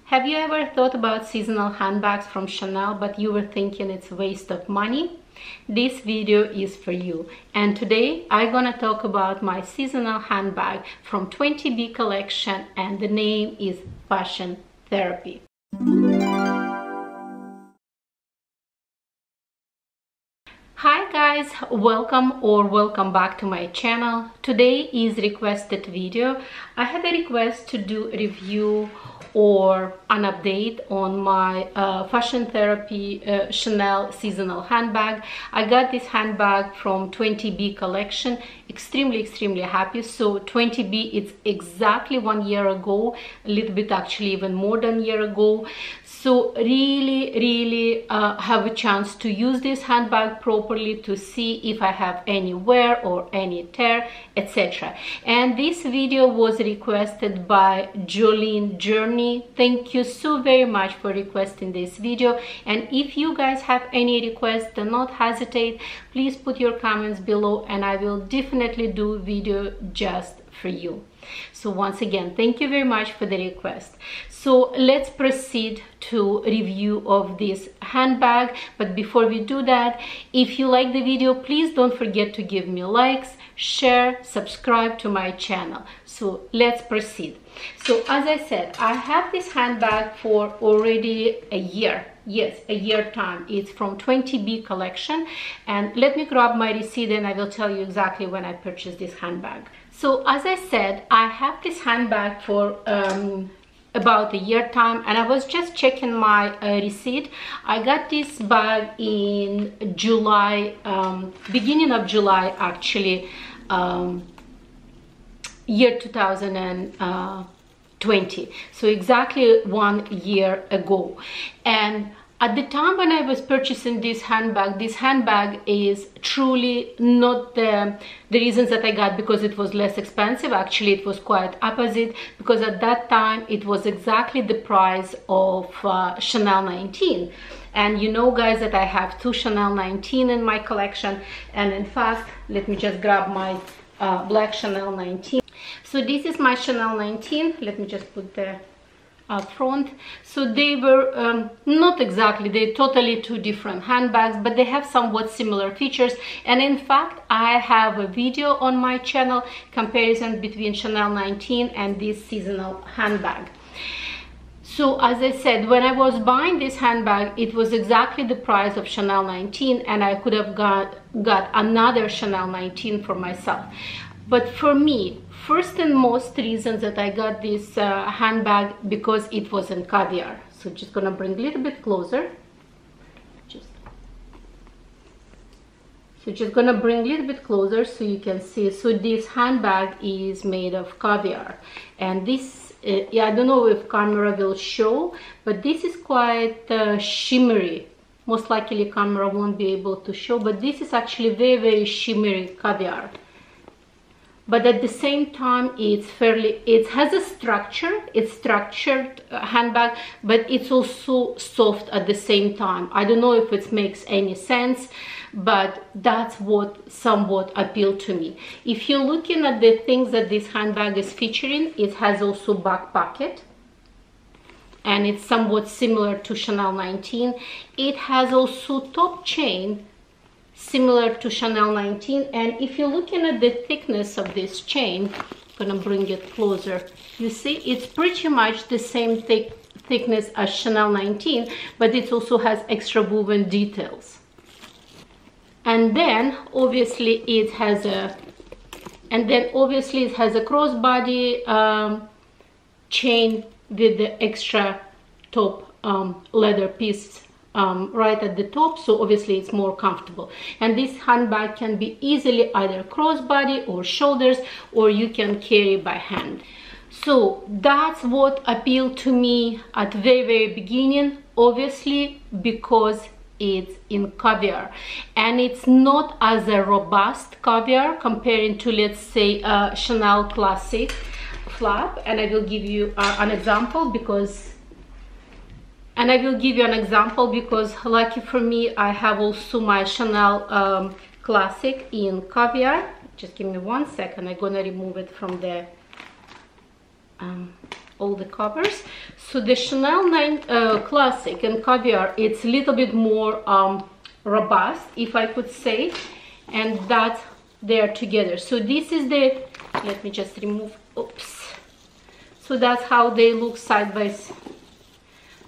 Have you ever thought about seasonal handbags from Chanel, but you were thinking it's a waste of money? This video is for you, and today I'm gonna talk about my seasonal handbag from 20B collection, and the name is Fashion Therapy. Hi guys, welcome back to my channel. Today is requested video. I had a request to do a review or an update on my Fashion Therapy Chanel seasonal handbag. I got this handbag from 20B collection. Extremely happy. So 20B, it's exactly 1 year ago, a little bit actually even more than a year ago. So really have a chance to use this handbag properly, to see if I have any wear or any tear, etc. And this video was requested by Jolene Journey. Thank you so very much for requesting this video, and if you guys have any requests, do not hesitate. Please put your comments below and I will definitely do a video just for you. So once again, thank you very much for the request. So let's proceed to review of this handbag. But before we do that, if you like the video, please don't forget to give me likes, share, subscribe to my channel. So let's proceed. So as I said, I have this handbag for already a year. Yes, a year time. It's from 20B collection, and let me grab my receipt and I will tell you exactly when I purchased this handbag. So as I said, I have this handbag for about a year time, and I was just checking my receipt. I got this bag in July, beginning of July actually, year 2020, so exactly 1 year ago. And at the time when I was purchasing this handbag is truly not the reasons that I got because it was less expensive. Actually, it was quite opposite, because at that time it was exactly the price of Chanel 19. And you know guys that I have 2 Chanel 19 in my collection, and in fact, let me just grab my black Chanel 19. So this is my Chanel 19. Let me just put the front. So they were not exactly, they're totally 2 different handbags, but they have somewhat similar features. And in fact, I have a video on my channel, comparison between Chanel 19 and this seasonal handbag. So as I said, when I was buying this handbag, it was exactly the price of Chanel 19, and I could have got another Chanel 19 for myself. But for me, first and most reasons that I got this handbag, because it was in caviar. So just gonna bring a little bit closer. Just gonna bring a little bit closer so you can see. So this handbag is made of caviar, and this, yeah, I don't know if camera will show, but this is quite shimmery. Most likely camera won't be able to show, but this is actually very shimmery caviar. But at the same time, it has a structure, it's structured handbag, but it's also soft at the same time. I don't know if it makes any sense, but that's what somewhat appealed to me. If you're looking at the things that this handbag is featuring, it has also back pocket, and it's somewhat similar to Chanel 19. It has also top chain, similar to Chanel 19, and if you're looking at the thickness of this chain, I'm gonna bring it closer, you see it's pretty much the same thickness as Chanel 19, but it also has extra woven details. And then obviously it has a crossbody chain with the extra top leather piece right at the top, so obviously it's more comfortable. And this handbag can be easily either crossbody or shoulders, or you can carry by hand. So that's what appealed to me at very beginning, obviously because it's in caviar, and it's not as a robust caviar comparing to, let's say, Chanel Classic flap. And I will give you an example because lucky for me, I have also my Chanel Classic in caviar. Just give me 1 second. I'm gonna remove it from the all the covers. So the Chanel 9 Classic and Caviar, it's a little bit more robust, if I could say, and that's they're together. So this is the, let me just remove, oops. So that's how they look side by side.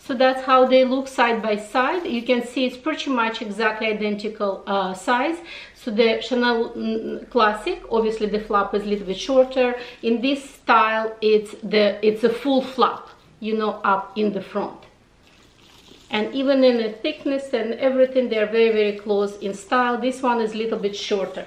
So that's how they look side by side. You can see it's pretty much exactly identical size. So the Chanel Classic, obviously the flap is a little bit shorter. In this style, it's a full flap, you know, up in the front. And even in the thickness and everything, they're very, very close in style. This one is a little bit shorter.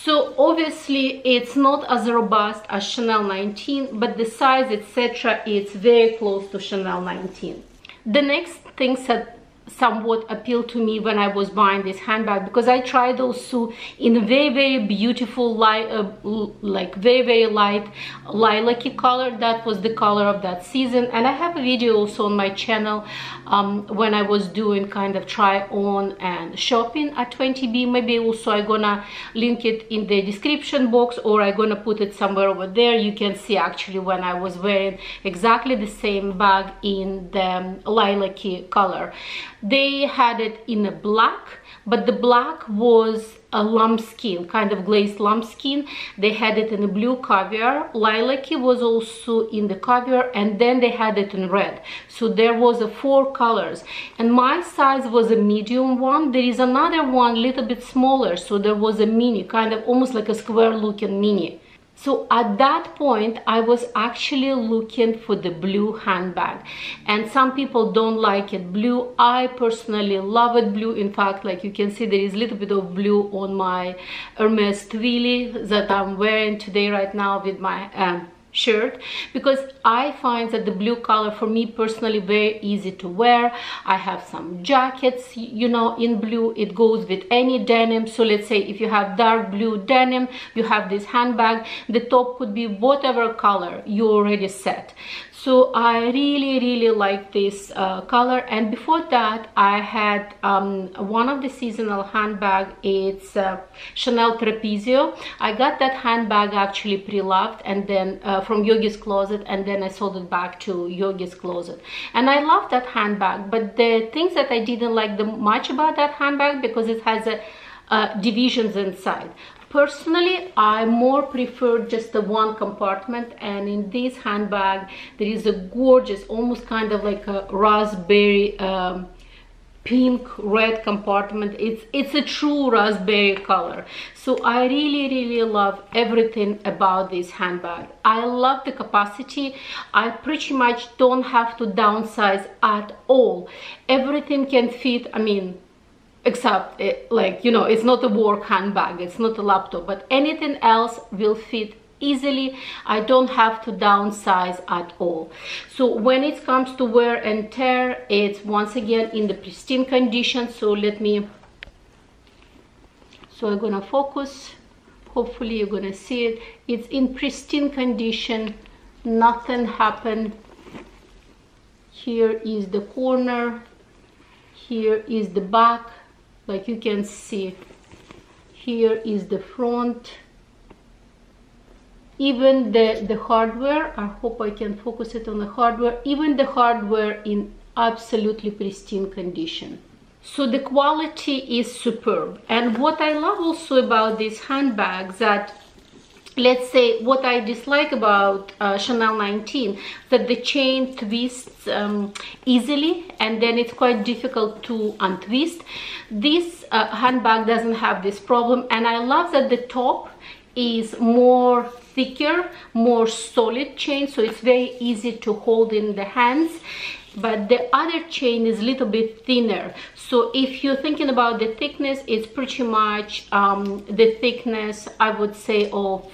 So obviously it's not as robust as Chanel 19, but the size, etc., it's very close to Chanel 19. The next things that somewhat appealed to me when I was buying this handbag, because I tried also in very, very beautiful like very, very light lilac-y color. That was the color of that season, and I have a video also on my channel when I was doing kind of try on and shopping at 20B. Maybe also I'm gonna link it in the description box, or I'm gonna put it somewhere over there. You can see actually when I was wearing exactly the same bag in the lilac-y color. They had it in a black, but the black was a lambskin, kind of glazed lambskin. They had it in a blue caviar. Lilac-y was also in the caviar, and then they had it in red. So there was 4 colors, and my size was a medium one. There is another one a little bit smaller, so there was a mini, kind of almost like a square looking mini. So at that point, I was actually looking for the blue handbag, and some people don't like it blue. I personally love it blue. In fact, like you can see, there is a little bit of blue on my Hermes Twilly that I'm wearing today right now with my shirt, because I find that the blue color for me personally very easy to wear. I have some jackets, you know, in blue. It goes with any denim. So let's say if you have dark blue denim, you have this handbag, the top could be whatever color you already set. So I really, really like this color. And before that, I had one of the seasonal handbag. It's Chanel Trapezio. I got that handbag actually pre-loved, and then from Yogi's Closet, and then I sold it back to Yogi's Closet. And I love that handbag, but the things that I didn't like much about that handbag, because it has divisions inside. Personally, I more prefer just the one compartment, and in this handbag there is a gorgeous, almost kind of like a raspberry pink red compartment. It's a true raspberry color. So I really, really love everything about this handbag. I love the capacity. I pretty much don't have to downsize at all. Everything can fit, I mean, except like, you know, it's not a work handbag, it's not a laptop, but anything else will fit easily. I don't have to downsize at all. So when it comes to wear and tear, it's once again in the pristine condition. So I'm gonna focus, hopefully you're gonna see it. It's in pristine condition, nothing happened. Here is the corner, here is the back. Like you can see, here is the front. Even the hardware, I hope I can focus it on the hardware, even the hardware in absolutely pristine condition. So the quality is superb. And what I love also about these handbags, that let's say what I dislike about Chanel 19, that the chain twists easily, and then it's quite difficult to untwist. This handbag doesn't have this problem, and I love that the top is more thicker, more solid chain, so it's very easy to hold in the hands. But the other chain is a little bit thinner. So if you're thinking about the thickness, it's pretty much the thickness, I would say, of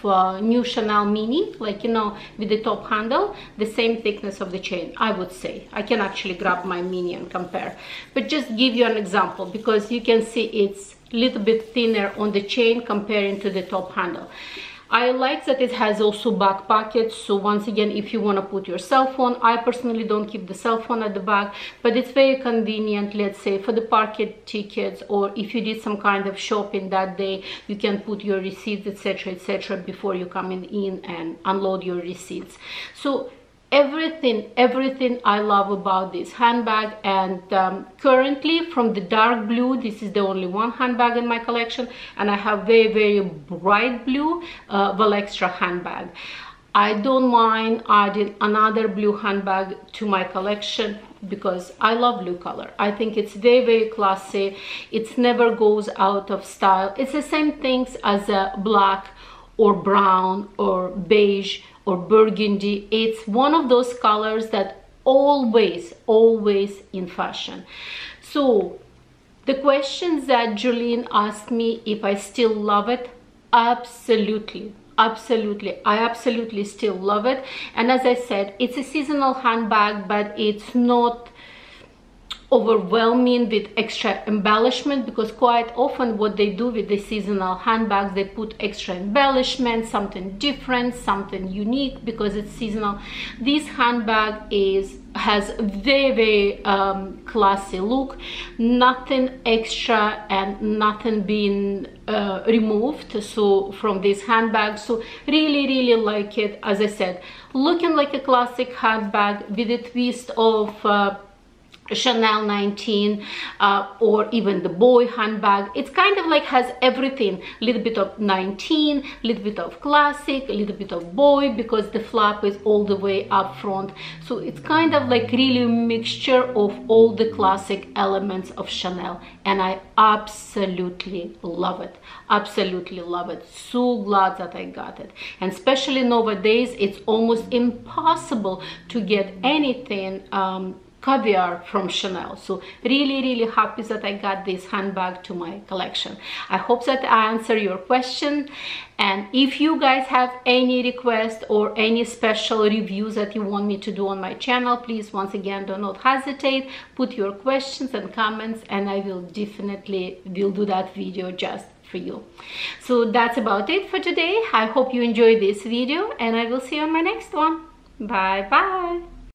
new Chanel Mini, like, you know, with the top handle, the same thickness of the chain, I would say. I can actually grab my Mini and compare, but just give you an example, because you can see it's a little bit thinner on the chain comparing to the top handle. I like that it has also back pockets, so once again, if you want to put your cell phone, I personally don't keep the cell phone at the back, but it's very convenient, let's say for the parking tickets, or if you did some kind of shopping that day, you can put your receipts, etc., etc., before you come in and unload your receipts. So everything I love about this handbag. And currently, from the dark blue, this is the only one handbag in my collection, and I have very bright blue Valextra handbag. I don't mind adding another blue handbag to my collection because I love blue color. I think it's very classy. It never goes out of style. It's the same things as a black or brown or beige or burgundy. It's one of those colors that always in fashion. So the questions that Jolene asked me, if I still love it, absolutely, I absolutely still love it. And as I said, it's a seasonal handbag, but it's not overwhelming with extra embellishment, because quite often what they do with the seasonal handbags, they put extra embellishment, something different, something unique because it's seasonal. This handbag has very classy look, nothing extra and nothing being removed so from this handbag. So really like it. As I said, looking like a classic handbag with a twist of Chanel 19 or even the boy handbag. It's kind of like has everything, a little bit of 19, a little bit of classic, a little bit of boy, because the flap is all the way up front. So it's kind of like really a mixture of all the classic elements of Chanel, and I absolutely love it. Absolutely love it. So glad that I got it. And especially nowadays, it's almost impossible to get anything caviar from Chanel. So really happy that I got this handbag to my collection. I hope that I answer your question, and if you guys have any requests or any special reviews that you want me to do on my channel, please once again do not hesitate, put your questions and comments, and I will definitely do that video just for you. So that's about it for today. I hope you enjoyed this video, and I will see you on my next one. Bye bye.